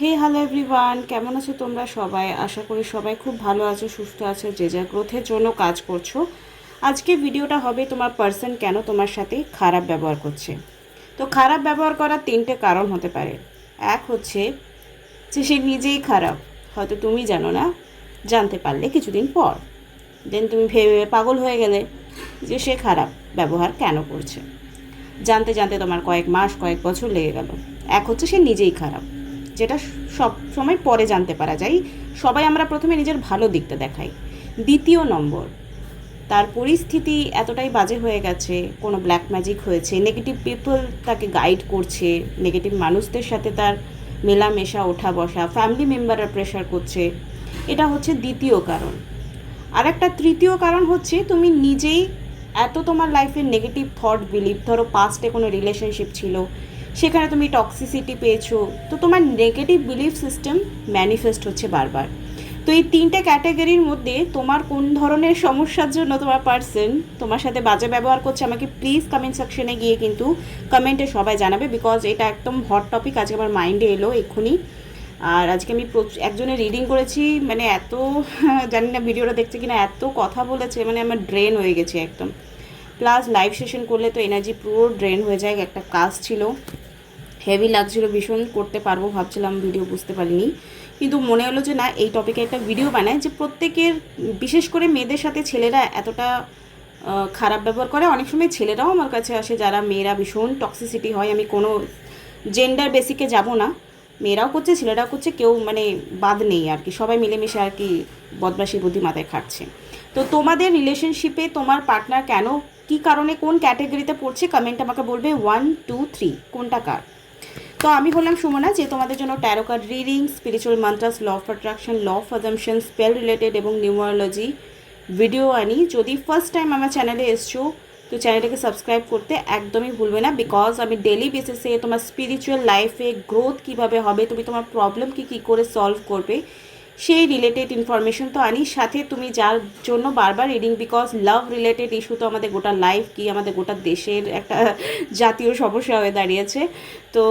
হে hello everyone, কেমন আছো তোমরা সবাই? আশা করি সবাই খুব ভালো আছো, সুস্থ আছো, যে যা গ্রোথের জন্য কাজ করছো। আজকে ভিডিওটা হবে তোমার পার্সন কেন তোমার সাথে খারাপ ব্যবহার করছে। তো খারাপ ব্যবহার করার তিনটে কারণ হতে পারে। এক হচ্ছে যে সে নিজেই খারাপ, হয়তো তুমি জানো না, জানতে পারলে কিছুদিন পর, দেন তুমি ভেবে পাগল হয়ে গেলে যে সে খারাপ ব্যবহার কেন করছে। জানতে জানতে তোমার কয়েক মাস কয়েক বছর লেগে গেল। এক হচ্ছে সে নিজেই খারাপ, যেটা সব সময় পরে জানতে পারা যায়। সবাই আমরা প্রথমে নিজের ভালো দিকটা দেখাই। দ্বিতীয় নম্বর, তার পরিস্থিতি এতটাই বাজে হয়ে গেছে, কোনো ব্ল্যাক ম্যাজিক হয়েছে, নেগেটিভ পিপল তাকে গাইড করছে, নেগেটিভ মানুষদের সাথে তার মেলামেশা ওঠা বসা, ফ্যামিলি মেম্বাররা প্রেশার করছে। এটা হচ্ছে দ্বিতীয় কারণ। আর একটা তৃতীয় কারণ হচ্ছে তুমি নিজেই এত তোমার লাইফের নেগেটিভ থট বিলিভ, ধরো পাস্টে কোনো রিলেশনশিপ ছিল, সেখানে তুমি টক্সিসিটি পেয়েছো, তো তোমার নেগেটিভ বিলিভ সিস্টেম ম্যানিফেস্ট হচ্ছে বারবার। তো এই তিনটে ক্যাটাগরির মধ্যে তোমার কোন ধরনের সমস্যার জন্য তোমার পার্সন তোমার সাথে বাজে ব্যবহার করছে, আমাকে প্লিজ কমেন্ট সেকশনে গিয়ে কিন্তু কমেন্টে সবাই জানাবে, বিকজ এটা একদম হট টপিক আজকে আমার মাইন্ডে এলো এক্ষুনি। আর আজকে আমি একজনের রিডিং করেছি, মানে এত জানি না ভিডিওটা দেখছে কিনা, এত কথা বলেছে, মানে আমার ড্রেন হয়ে গেছে একদম। প্লাস লাইভ সেশন করলে তো এনার্জি পুরো ড্রেন হয়ে যায়। একটা কাজ ছিল, হেভি লাগছিল, ভীষণ করতে পারবো ভাবছিলাম, ভিডিও বুঝতে পারিনি, কিন্তু মনে হলো যে না, এই টপিকে একটা ভিডিও বানায়, যে প্রত্যেকের, বিশেষ করে মেয়েদের সাথে ছেলেরা এতটা খারাপ ব্যবহার করে। অনেক সময় ছেলেরাও আমার কাছে আসে যারা মেয়েরা ভীষণ টক্সিসিটি হয়। আমি কোনো জেন্ডার বেসিকে যাব না, মেয়েরাও করছে ছেলেরাও করছে, কেউ মানে বাদ নেই আর কি, সবাই মিলেমিশে আর কি বদমাশি বুদ্ধি মাথায় খাটছে। তো তোমাদের রিলেশনশিপে তোমার পার্টনার কেন, কী কারণে, কোন ক্যাটাগরিতে পড়ছে, কমেন্ট আমাকে বলবে 1 2 3 কোনটা কার। তো আমি হলাম সুমনা, যে তোমাদের জন্য tarot card reading, spiritual mantras, law of attraction, law of assumption, spell related এবং নিউমারোলজি ভিডিও আনি। যদি ফার্স্ট টাইম আমার চ্যানেলে এসছো তো চ্যানেলটাকে সাবস্ক্রাইব করতে একদমই ভুলবে না, বিকজ আমি ডেলি বেসিসে তোমার স্পিরিচুয়াল লাইফে গ্রোথ কীভাবে হবে, তুমি তোমার প্রবলেমকে কী করে সলভ করবে, সেই রিলেটেড ইনফরমেশন তো আনি, সাথে তুমি যার জন্য বারবার reading, because love related issue তো আমাদের গোটা লাইফ কি আমাদের গোটা দেশের একটা জাতীয় সমস্যা হয়ে দাঁড়িয়েছে। তো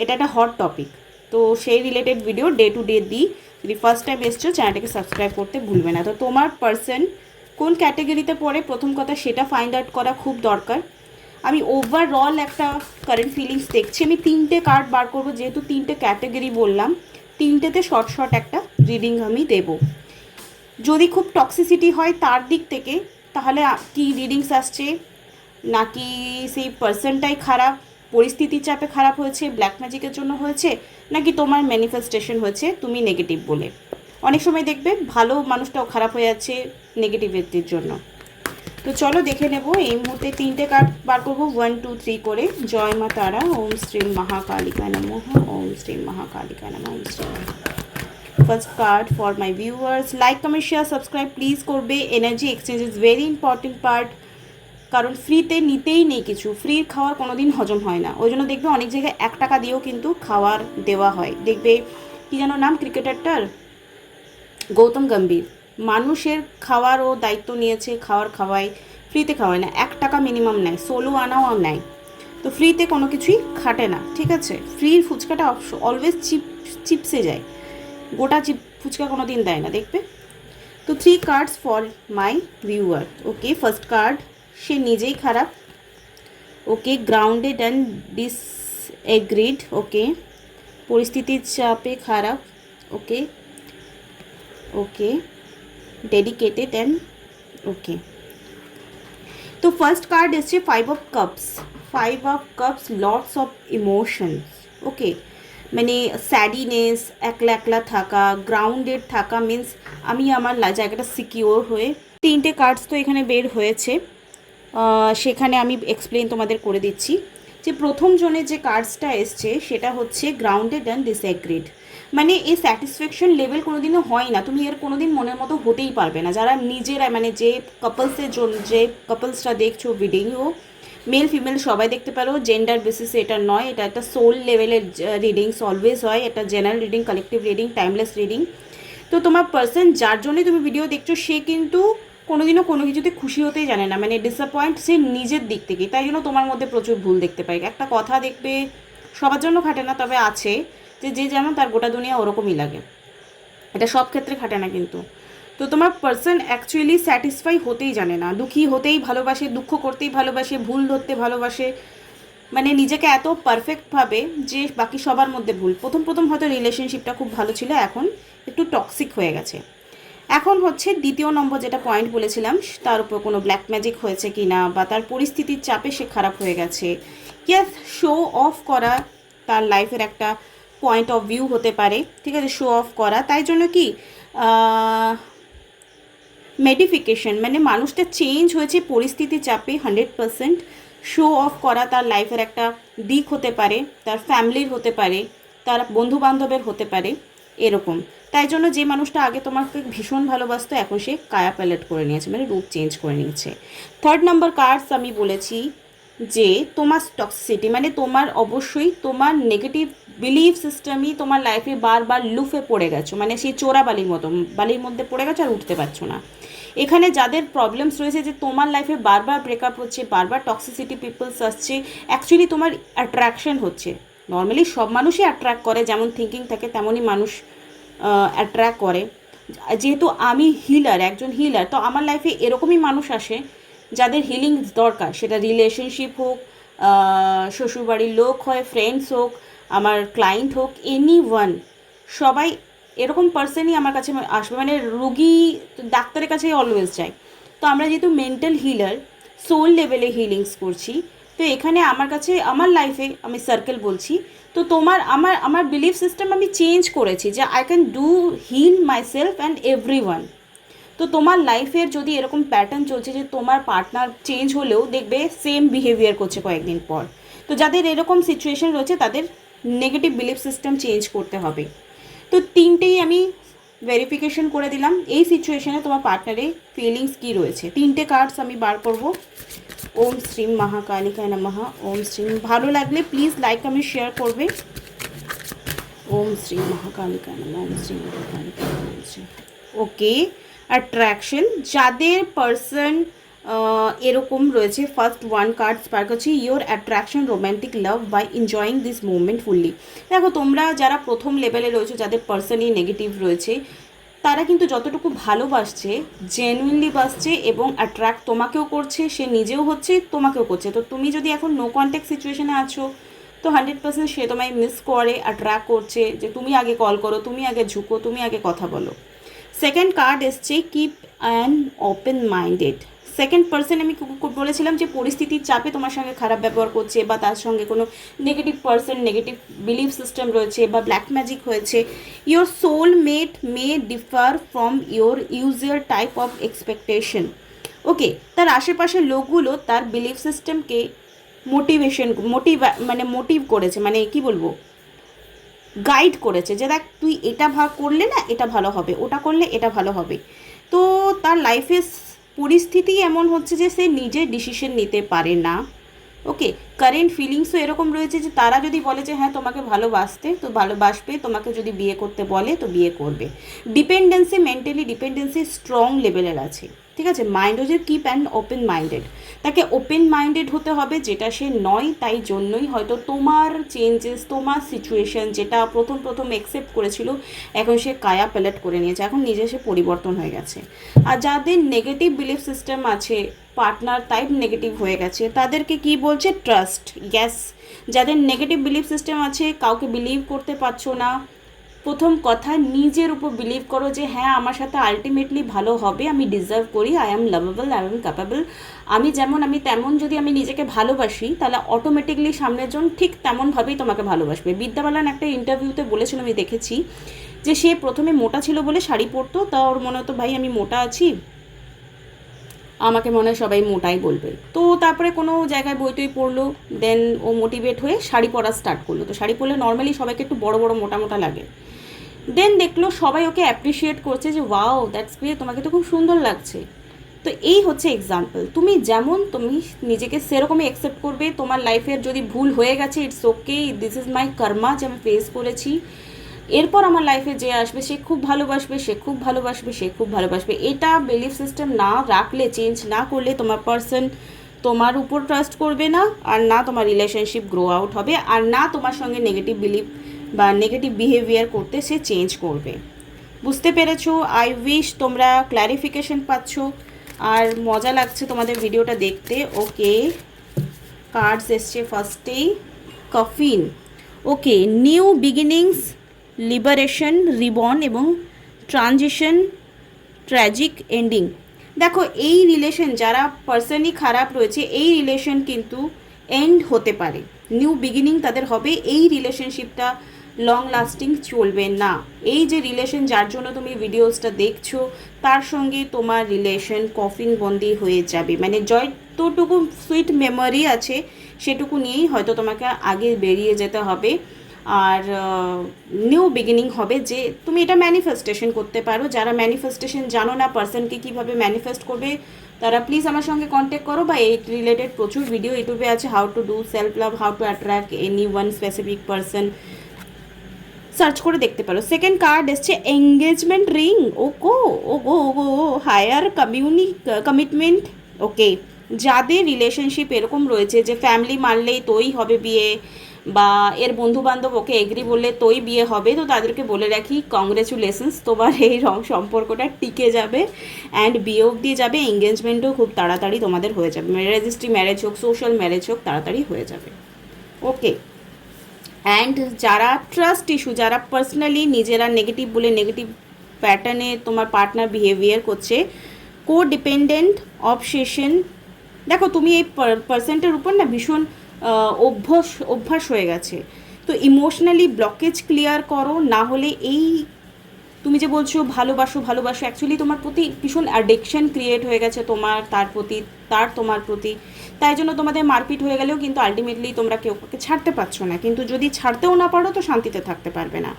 এটা একটা হট টপিক, তো সেই related video day to day দিই। যদি ফার্স্ট টাইম এসছো চ্যানেলটাকে সাবস্ক্রাইব করতে ভুলবে না। তো তোমার পার্সন কোন ক্যাটাগরিতে পড়ে, প্রথম কথা সেটা ফাইন্ড আউট করা খুব দরকার। আমি ওভারঅল একটা কারেন্ট ফিলিংস দেখছি, আমি তিনটে কার্ড বার করবো, যেহেতু তিনটে ক্যাটাগরি বললাম, তিনটেতে শর্ট শর্ট একটা রিডিং আমি দেব। যদি খুব টক্সিসিটি হয় তার দিক থেকে, তাহলে কি রিডিংস আসছে, নাকি সেই পার্সনটাই খারাপ, পরিস্থিতির চাপে খারাপ হয়েছে, ব্ল্যাক ম্যাজিকের জন্য হয়েছে, নাকি তোমার ম্যানিফেস্টেশন হয়েছে তুমি নেগেটিভ বলে। অনেক সময় দেখবে ভালো মানুষটাও খারাপ হয়ে যাচ্ছে নেগেটিভিটির জন্য। তো চলো দেখে নেব। এই মুহূর্তে তিনটে কার্ড বার করবো 1 2 3 করে। জয় মা তারা, ওম শ্রী মহাকালিকায় নমঃ, ওম শ্রী মহাকালিকায় নমঃ, Om Shri. First card for my viewers, like comment share subscribe please করবে। Energy exchange is very important part, কারণ ফ্রিতে নিতেই নেই কিছু, ফ্রি খাওয়ার কোনো দিন হজম হয় না। ওই জন্য দেখবে অনেক জায়গায় 1 টাকা দিয়েও কিন্তু খাওয়ার দেওয়া হয়। দেখবে কী যেন নাম ক্রিকেটারটার, গৌতম গম্ভীর, মানুষের খাওয়ার ও দায়িত্ব নিয়েছে, খাওয়ায়, ফ্রিতে খাওয়ায় না, 1 টাকা মিনিমাম নেয়, 16 আনাও নেয়। তো ফ্রিতে কোনো কিছুই খাটে না, ঠিক আছে। ফ্রির ফুচকাটা অলওয়েজ চিপসে যায়, গোটা ফুচকা কোনো দিন দেয় না, দেখবে। তো 3 cards for my viewer. Okay, first card, সে নিজেই খারাপ। Okay, grounded and disagreed. Okay, পরিস্থিতির চাপে খারাপ। Okay, okay, dedicated and okay. তো ফার্স্ট কার্ড এসছে 5 of cups. 5 of cups, lots of emotions. Okay, মানে স্যাডিনেস, একলা একলা থাকা, গ্রাউন্ডেড থাকা মিন্স আমি আমার জায়গাটা সিকিওর হয়ে। তিনটে কার্ডস তো এখানে বের হয়েছে, সেখানে আমি এক্সপ্লেন তোমাদের করে দিচ্ছি। যে প্রথম জনের যে কার্ডসটা এসছে সেটা হচ্ছে গ্রাউন্ডেড অ্যান্ড ডিসএগ্রিড। মানে এই স্যাটিসফ্যাকশন লেভেল কোনো দিনও হয় না, তুমি এর কোনো দিন মনের মতো হতেই পারবে না। যারা নিজেরা, মানে যে কাপলসের জন্য, যে কাপলসটা দেখছো ভিডিও, মেল ফিমেল সবাই দেখতে পারো, জেন্ডার বেসিসে এটা নয়, এটা একটা সোল লেভেলের রিডিংস অলওয়েজ হয়, এটা general reading, collective reading, timeless reading. তো তোমার পার্সন যার জন্যই তুমি ভিডিও দেখছো সে কিন্তু কোনোদিনও কোনো কিছুতে খুশি হতেই জানে না, মানে ডিসঅ্যাপয়েন্ট সে নিজের দিক থেকেই। তাই জন্য তোমার মধ্যে প্রচুর ভুল দেখতে পাই। একটা কথা দেখবে, সবার জন্য খাটে না, তবে আছে যে যে যেমন তার গোটা দুনিয়া ওরকমই লাগে। এটা সব ক্ষেত্রে খাটে না কিন্তু। তো তোমার পার্সন অ্যাকচুয়ালি স্যাটিসফাই হতেই জানে না, দুঃখী হতেই ভালোবাসে, দুঃখ করতেই ভালোবাসে, ভুল ধরতে ভালোবাসে, মানে নিজেকে এত পারফেক্ট ভাবে যে বাকি সবার মধ্যে ভুল। প্রথম প্রথম হয়তো রিলেশনশিপটা খুব ভালো ছিল, এখন একটু টক্সিক হয়ে গেছে। এখন হচ্ছে দ্বিতীয় নম্বর যেটা পয়েন্ট বলেছিলাম, তার উপর কোনো ব্ল্যাক ম্যাজিক হয়েছে কি না, বা তার পরিস্থিতির চাপে সে খারাপ হয়ে গেছে। ইয়াস, শো অফ করা তার লাইফের একটা পয়েন্ট অফ ভিউ হতে পারে, ঠিক আছে, শো অফ করা। তাই জন্য কি মেডিফিকেশন, মানে মানুষটা চেঞ্জ হয়েছে পরিস্থিতি চাপে 100%। শো অফ করা তার লাইফের একটা দিক হতে পারে, তার ফ্যামিলির হতে পারে, তার বন্ধু বান্ধবের হতে পারে, এরকম। তাই জন্য যে মানুষটা আগে তোমাকে ভীষণ ভালোবাসতো এখন সে কায়া প্যালেট করে নিয়েছে, মানে রূপ চেঞ্জ করে নিয়েছে। থার্ড নাম্বার কার্ডস আমি বলেছি যে তোমার টক্সিসিটি, মানে তোমার অবশ্যই তোমার নেগেটিভ বিলিফ সিস্টেমই তোমার লাইফে বারবার লুফে পড়ে গেছো, মানে সেই চোরা বালির মতো বালির মধ্যে পড়ে গেছো আর উঠতে পারছো না। এখানে যাদের প্রবলেমস রয়েছে যে তোমার লাইফে বারবার ব্রেকআপ হচ্ছে, বারবার টক্সিসিটি পিপলস আসছে, অ্যাকচুয়ালি তোমার অ্যাট্রাকশন হচ্ছে। নর্মালি সব মানুষই অ্যাট্রাক্ট করে, যেমন থিঙ্কিং থাকে তেমনই মানুষ অ্যাট্রাক্ট করে। যেহেতু আমি হিলার, একজন হিলার, তো আমার লাইফে এরকমই মানুষ আসে যাদের হিলিং দরকার, সেটা রিলেশনশিপ হোক, শ্বশুরবাড়ির লোক হয়, ফ্রেন্ডস হোক, আমার ক্লায়েন্ট হোক, এনি ওয়ান, সবাই এরকম পার্সনই আমার কাছে আসবে। মানে রুগী ডাক্তারের কাছেই অলওয়েজ যায়। তো আমরা যেহেতু মেন্টাল হিলার, সোল লেভেলে হিলিংস করছি, তো এখানে আমার কাছে আমার লাইফে আমি সার্কেল বলছি, তো তোমার আমার আমার বিলিফ সিস্টেম আমি চেঞ্জ করেছি যে I can do heal myself and everyone. তো তোমার লাইফের যদি এরকম প্যাটার্ন চলছে যে তোমার পার্টনার চেঞ্জ হলেও দেখবে সেম বিহেভিয়ার করছে কয়েকদিন পর, তো যাদের এরকম সিচুয়েশন রয়েছে তাদের নেগেটিভ বিলিফ সিস্টেম চেঞ্জ করতে হবে। তো তিনটেই আমি ভেরিফিকেশন করে দিলাম। এই সিচুয়েশনে তোমার পার্টনারের ফিলিংস কী রয়েছে, তিনটে কার্ডস আমি বার করব। ওম শ্রীম মহাকালিকায় নমঃ। ওম শ্রীম। ভালো লাগলে প্লিজ লাইক কমেন্ট শেয়ার করবে। ওম শ্রীম মহাকালিকায় নমঃ। ওম শ্রীম মহাকালিকায় নমঃ। ওম শ্রীম। ওকে, অ্যাট্রাকশন, যাদের পার্সন এরকম রয়েছে, ফার্স্ট ওয়ান কার্ড স্পার্ক হচ্ছে your attraction romantic love by enjoying this movement fully. দেখো তোমরা যারা প্রথম লেভেলে রয়েছে, যাদের পার্সনই নেগেটিভ রয়েছে, তারা কিন্তু যতটুকু ভালোবাসছে, জেনুইনলি বাসছে এবং অ্যাট্রাক্ট তোমাকেও করছে, সে নিজেও হচ্ছে, তোমাকেও করছে। তো তুমি যদি এখন নো কন্ট্যাক্ট সিচুয়েশনে আছো, তো 100% সে তোমায় মিস করে, অ্যাট্রাক্ট করছে যে তুমি আগে কল করো, তুমি আগে ঝুঁকো, তুমি আগে কথা বলো। সেকেন্ড কার্ড এসছে keep an open minded. Second person আমি বলেছিলাম যে পরিস্থিতির চাপে তোমার সঙ্গে খারাপ ব্যবহার করছে, বা তার সঙ্গে কোনো negative person, negative belief system রয়েছে, বা ব্ল্যাক ম্যাজিক হয়েছে। Your soul mate may differ from your usual type of expectation. Okay, তার আশেপাশের লোকগুলো তার বিলিফ সিস্টেমকে মোটিভ করেছে, মানে কি বলবো, গাইড করেছে যে দেখ তুই এটা ভাগ করলে না এটা ভালো হবে, ওটা করলে এটা ভালো হবে। তো তার লাইফের পরিস্থিতি এমন হচ্ছে যে সে নিজে ডিসিশন নিতে পারে না। ওকে, কারেন্ট ফিলিংসও এরকম রয়েছে যে তারা যদি বলে যে হ্যাঁ তোমাকে ভালোবাসতে, তো ভালোবাসবে, তোমাকে যদি বিয়ে করতে বলে তো বিয়ে করবে। ডিপেন্ডেন্সি, মেন্টালি ডিপেন্ডেন্সি স্ট্রং লেভেলের আছে, ঠিক আছে। মাইন্ড হচ্ছে কিপ অ্যান্ড ওপেন মাইন্ডেড, তাকে ওপেন মাইন্ডেড হতে হবে, যেটা সে নয়। তাই জন্যই হয়তো তোমার চেঞ্জেস, তোমার সিচুয়েশন যেটা প্রথম প্রথম অ্যাকসেপ্ট করেছিল, এখন সে কায়া প্যালেট করে নিয়েছে, এখন নিজে সে পরিবর্তন হয়ে গেছে। আর যাদের নেগেটিভ বিলিফ সিস্টেম আছে, পার্টনার টাইপ নেগেটিভ হয়ে গেছে, তাদেরকে কি বলছে, ট্রাস্ট। গ্যাস, যাদের নেগেটিভ বিলিফ সিস্টেম আছে, কাউকে বিলিভ করতে পারছো না, প্রথম কথা নিজের উপর বিলিভ করো যে হ্যাঁ আমার সাথে আলটিমেটলি ভালো হবে, আমি ডিজার্ভ করি, I am lovable, I am capable, আমি যেমন আমি তেমন। যদি আমি নিজেকে ভালোবাসি তাহলে অটোমেটিকলি সামনের জন ঠিক তেমনভাবেই তোমাকে ভালোবাসবে। বিদ্যা বালান একটা ইন্টারভিউতে বলেছিল, আমি দেখেছি, যে সে প্রথমে মোটা ছিল বলে শাড়ি পরতো, তা ওর মনে হতো ভাই আমি মোটা আছি, আমাকে মনে হয় সবাই মোটাই বলবে। তো তারপরে কোনো জায়গায় বই টই পড়লো, দেন ও মোটিভেট হয়ে শাড়ি পরা স্টার্ট করলো। তো শাড়ি পরলে নর্মালি সবাইকে একটু বড় বড় মোটা মোটা লাগে। দেন দেখলো সবাই ওকে অ্যাপ্রিসিয়েট করছে যে ওয়াও দ্যাটস গ্রেট, তোমাকে তো খুব সুন্দর লাগছে। তো এই হচ্ছে এক্সাম্পল, তুমি যেমন তুমি নিজেকে সেরকমই অ্যাকসেপ্ট করবে। তোমার লাইফের যদি ভুল হয়ে গেছে, it's okay, this is my karma, যে আমি ফেস করেছি। এরপর আমার লাইফে যে আসবে সে খুব ভালোবাসবে, সে খুব ভালোবাসবে, সে খুব ভালোবাসবে। এটা বিলিফ সিস্টেম না রাখলে, চেঞ্জ না করলে তোমার পার্সন তোমার উপর ট্রাস্ট করবে না, আর না তোমার রিলেশনশিপ গ্রো আউট হবে, আর না তোমার সঙ্গে নেগেটিভ বিলিফ বা নেগেটিভ বিহেভিয়ার করতে সে চেঞ্জ করবে। বুঝতে পেরেছো? আই উইশ তোমরা ক্ল্যারিফিকেশন পাচ্ছ আর মজা লাগছে তোমাদের ভিডিওটা দেখতে। ওকে, কার্ডস এসছে ফার্স্টেই কফিন। ওকে, নিউ বিগিনিংস, লিবারেশন, রিবর্ন এবং ট্রানজিশন, ট্র্যাজিক এন্ডিং। দেখো এই রিলেশন যারা পার্সনই খারাপ রয়েছে এই রিলেশন কিন্তু এন্ড হতে পারে, নিউ বিগিনিং তাদের হবে। এই রিলেশনশিপটা লং লাস্টিং চলবে না। এই যে রিলেশন যার জন্য তুমি ভিডিওসটা দেখছো তার সঙ্গে তোমার রিলেশন কফিন বন্দি হয়ে যাবে, মানে যতটুকু সুইট মেমোরি আছে সেটুকু নিয়েই হয়তো তোমাকে আগে বেরিয়ে যেতে হবে। আর নিউ বিগিনিং হবে, যে তুমি এটা ম্যানিফেস্টেশন করতে পারো। যারা ম্যানিফেস্টেশন জানো না পার্সনকে কীভাবে ম্যানিফেস্ট করবে তারা প্লিজ আমার সঙ্গে কন্ট্যাক্ট করো, বা এই রিলেটেড প্রচুর ভিডিও ইউটিউবে আছে, how to do self love, how to attract any one specific person, search করে দেখতে পারো। সেকেন্ড কার্ড এসছে এঙ্গেজমেন্ট রিং। ওগো হায়ার কমিটমেন্ট। ওকে, যাদের রিলেশনশিপ এরকম রয়েছে যে ফ্যামিলি মানলেই তোই হবে বিয়ে, বা এর বন্ধু বান্ধব ওকে এগ্রি বললে তোই বিয়ে হবে, তো তাদেরকে বলে রাখি কংগ্রেচুলেশনস, তোমার এই সম্পর্কটা টিকে যাবে অ্যান্ড বিয়ে অবধি যাবে, এঙ্গেজমেন্টও খুব তাড়াতাড়ি তোমাদের হয়ে যাবে, রেজিস্ট্রি ম্যারেজ হোক সোশ্যাল ম্যারেজ হোক তাড়াতাড়ি হয়ে যাবে। ওকে, অ্যান্ড যারা ট্রাস্ট ইস্যু, যারা পার্সোনালি নিজেরা নেগেটিভ বলে নেগেটিভ প্যাটার্নে তোমার পার্টনার বিহেভিয়ার করছে, কো ডিপেন্ডেন্ট, অবসেশন। দেখো তুমি এই পার্সনটার উপর না ভীষণ অভ্যাস হয়ে গেছে, তো ইমোশনালি ব্লকেজ ক্লিয়ার করো, না হলে এই তুমি যে বলছো ভালোবাসো অ্যাকচুয়ালি তোমার প্রতি ভীষণ অ্যাডিকশন ক্রিয়েট হয়ে গেছে তোমার তার প্রতি, তার তোমার প্রতি, তাই জন্য তোমাদের মারপিট হয়ে গেলেও কিন্তু আলটিমেটলি তোমরা কেউ কাউকে ছাড়তে পারছো না। কিন্তু যদি ছাড়তেও না পারো তো শান্তিতে থাকতে পারবে না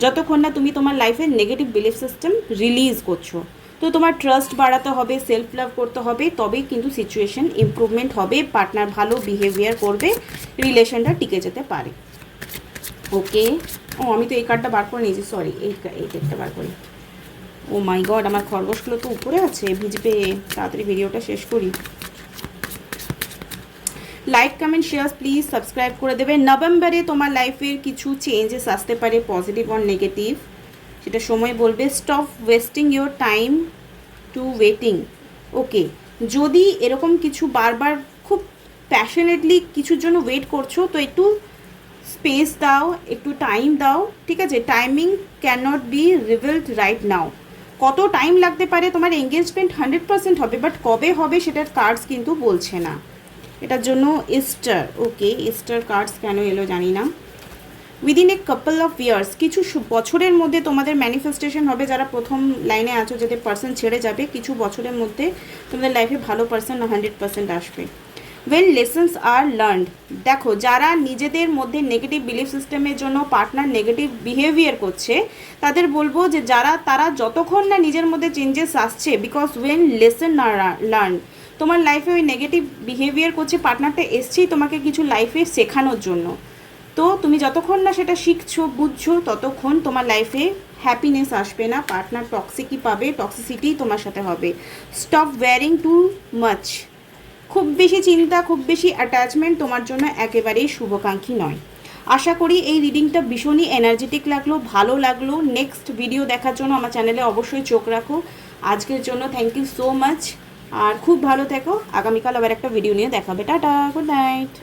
যতক্ষণ না তুমি তোমার লাইফের নেগেটিভ বিলিফ সিস্টেম রিলিজ করছো। তো তোমার ট্রাস্ট বাড়াতে হবে, সেলফ লাভ করতে হবে, তবেই কিন্তু সিচুয়েশন ইমপ্রুভমেন্ট হবে, পার্টনার ভালো বিহেভিয়ার করবে, রিলেশনটা টিকে যেতে পারে। ওকে, আমি তো এই কার্ডটা বার করে নিয়েছি, সরি এই কার্ডটা বার করি। ও মাই গড, আমার খরগোশগুলো তো উপরে আছে, ভিজবে, তাড়াতাড়ি ভিডিওটা শেষ করি। Like comment share please subscribe করে দেবে। নভেম্বরে তোমার লাইফের কিছু চেঞ্জেস আসতে পারে, পজিটিভ অর নেগেটিভ, সেটা সময় বলবে। Stop wasting your time to waiting. Okay, যদি এরকম কিছু বারবার খুব প্যাশনেটলি কিছুর জন্য ওয়েট করছো তো একটু স্পেস দাও, একটু টাইম দাও, ঠিক আছে? Timing can not be revealed right now. কত টাইম লাগতে পারে, তোমার এঙ্গেজমেন্ট 100% হবে, বাট কবে হবে সেটার কার্ডস কিন্তু বলছে না। এটার জন্য ইস্টার, ওকে ইস্টার কার্ডস কেন এলো জানি না। Within a couple of years, কিছু বছরের মধ্যে তোমাদের ম্যানিফেস্টেশন হবে। যারা প্রথম লাইনে আছো, যাদের পার্সন ছেড়ে যাবে, কিছু বছরের মধ্যে তোমাদের লাইফে ভালো পার্সন 100% আসবে। ওয়েন লেসন্স আর লার্নড, দেখো যারা নিজেদের মধ্যে নেগেটিভ বিলিফ সিস্টেমের জন্য পার্টনার নেগেটিভ বিহেভিয়ার করছে তাদের বলবো যে তারা যতক্ষণ না নিজের মধ্যে চেঞ্জেস আসছে, because when lesson are learn, তোমার লাইফে ওই নেগেটিভ বিহেভিয়ার করছে পার্টনারটা এসছেই তোমাকে কিছু লাইফে শেখানোর জন্য, তো তুমি যতক্ষণ না সেটা শিখছো বুঝছো ততক্ষণ তোমার লাইফে হ্যাপিনেস আসবে না, পার্টনার টক্সিকই পাবে, টক্সিসিটি তোমার সাথে হবে। স্টপ ওয়্যারিং টু মাচ, খুব বেশি চিন্তা, খুব বেশি অ্যাটাচমেন্ট তোমার জন্য একেবারেই শুভকাঙ্ক্ষী নয়। আশা করি এই রিডিংটা ভীষণই এনার্জেটিক লাগলো, ভালো লাগলো। নেক্সট ভিডিও দেখার জন্য আমার চ্যানেলে অবশ্যই চোখ রাখো। আজকের জন্য থ্যাংক ইউ সো মাচ, আর খুব ভালো থেকো। আগামীকাল আবার একটা ভিডিও নিয়ে দেখাবে। Tata, good night.